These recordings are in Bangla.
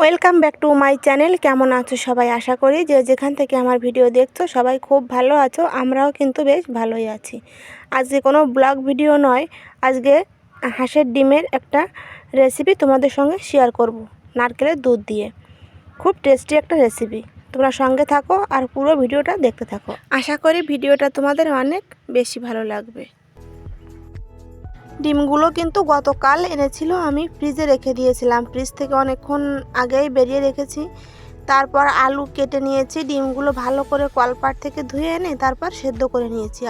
Welcome back to my channel. কেমন আছো সবাই? আশা করি যে যেখান থেকে আমার ভিডিও দেখছো সবাই খুব ভালো আছো। আমরাও কিন্তু বেশ ভালোই আছি। আজকে কোনো ব্লগ ভিডিও নয়, আজকে হাঁসের ডিমের একটা রেসিপি তোমাদের সঙ্গে শেয়ার করব, নারকেলের দুধ দিয়ে। খুব টেস্টি একটা রেসিপি। তোমরা সঙ্গে থাকো আর পুরো ভিডিওটা দেখতে থাকো। আশা করি ভিডিওটা তোমাদের অনেক বেশি ভালো লাগবে। ডিমগুলো কিন্তু গতকাল এনেছিল, আমি ফ্রিজে রেখে দিয়েছিলাম। ফ্রিজ থেকে অনেকক্ষণ আগেই বেরিয়ে রেখেছি। তারপর আলু কেটে নিয়েছি, ডিমগুলো ভালো করে কলপাট থেকে ধুয়ে এনে তারপর সেদ্ধ করে নিয়েছি।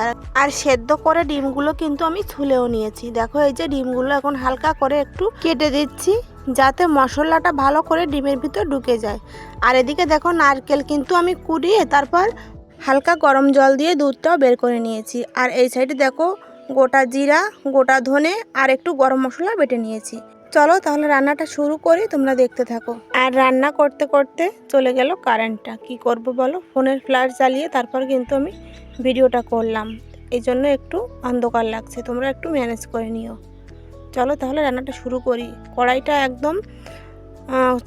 আর সেদ্ধ করে ডিমগুলো কিন্তু আমি ছুলেও নিয়েছি। দেখো এই যে ডিমগুলো এখন হালকা করে একটু কেটে দিচ্ছি যাতে মশলাটা ভালো করে ডিমের ভিতর ঢুকে যায়। আর এদিকে দেখো নারকেল কিন্তু আমি কুড়িয়ে তারপর হালকা গরম জল দিয়ে দুধটাও বের করে নিয়েছি। আর এই সাইডে দেখো গোটা জিরা, গোটা ধনে আর একটু গরম মশলা বেটে নিয়েছি। চলো তাহলে রান্নাটা শুরু করি, তোমরা দেখতে থাকো। আর রান্না করতে করতে চলে গেল কারেন্টটা। কি করব বলো, ফোনের ফ্ল্যাশ জ্বালিয়ে তারপর কিন্তু আমি ভিডিওটা করলাম। এই জন্য একটু অন্ধকার লাগছে, তোমরা একটু ম্যানেজ করে নিও। চলো তাহলে রান্নাটা শুরু করি। কড়াইটা একদম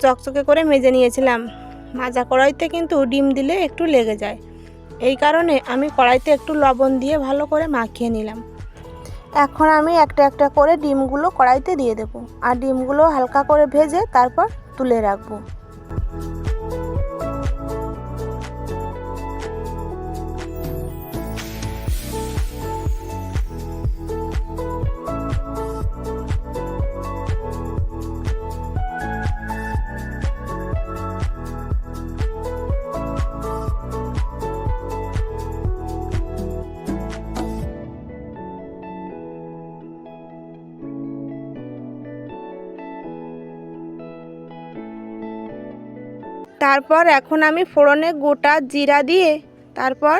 চকচকে করে মেজে নিয়েছিলাম। মাজা কড়াইতে কিন্তু ডিম দিলে একটু লেগে যায়, এই কারণে আমি কড়াইতে একটু লবণ দিয়ে ভালো করে মাখিয়ে নিলাম। এখন আমি একটা একটা করে ডিমগুলো কড়াইতে দিয়ে দেব। আর ডিমগুলো হালকা করে ভেজে তারপর তুলে রাখবো। তারপর এখন আমি ফোড়নে গোটা জিরা দিয়ে তারপর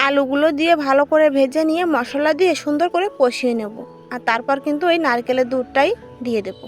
আলুগুলো দিয়ে ভালো করে ভেজে নিয়ে মশলা দিয়ে সুন্দর করে কষিয়ে নেব। আর তারপর কিন্তু ওই নারকেলের দুধটাই দিয়ে দেব।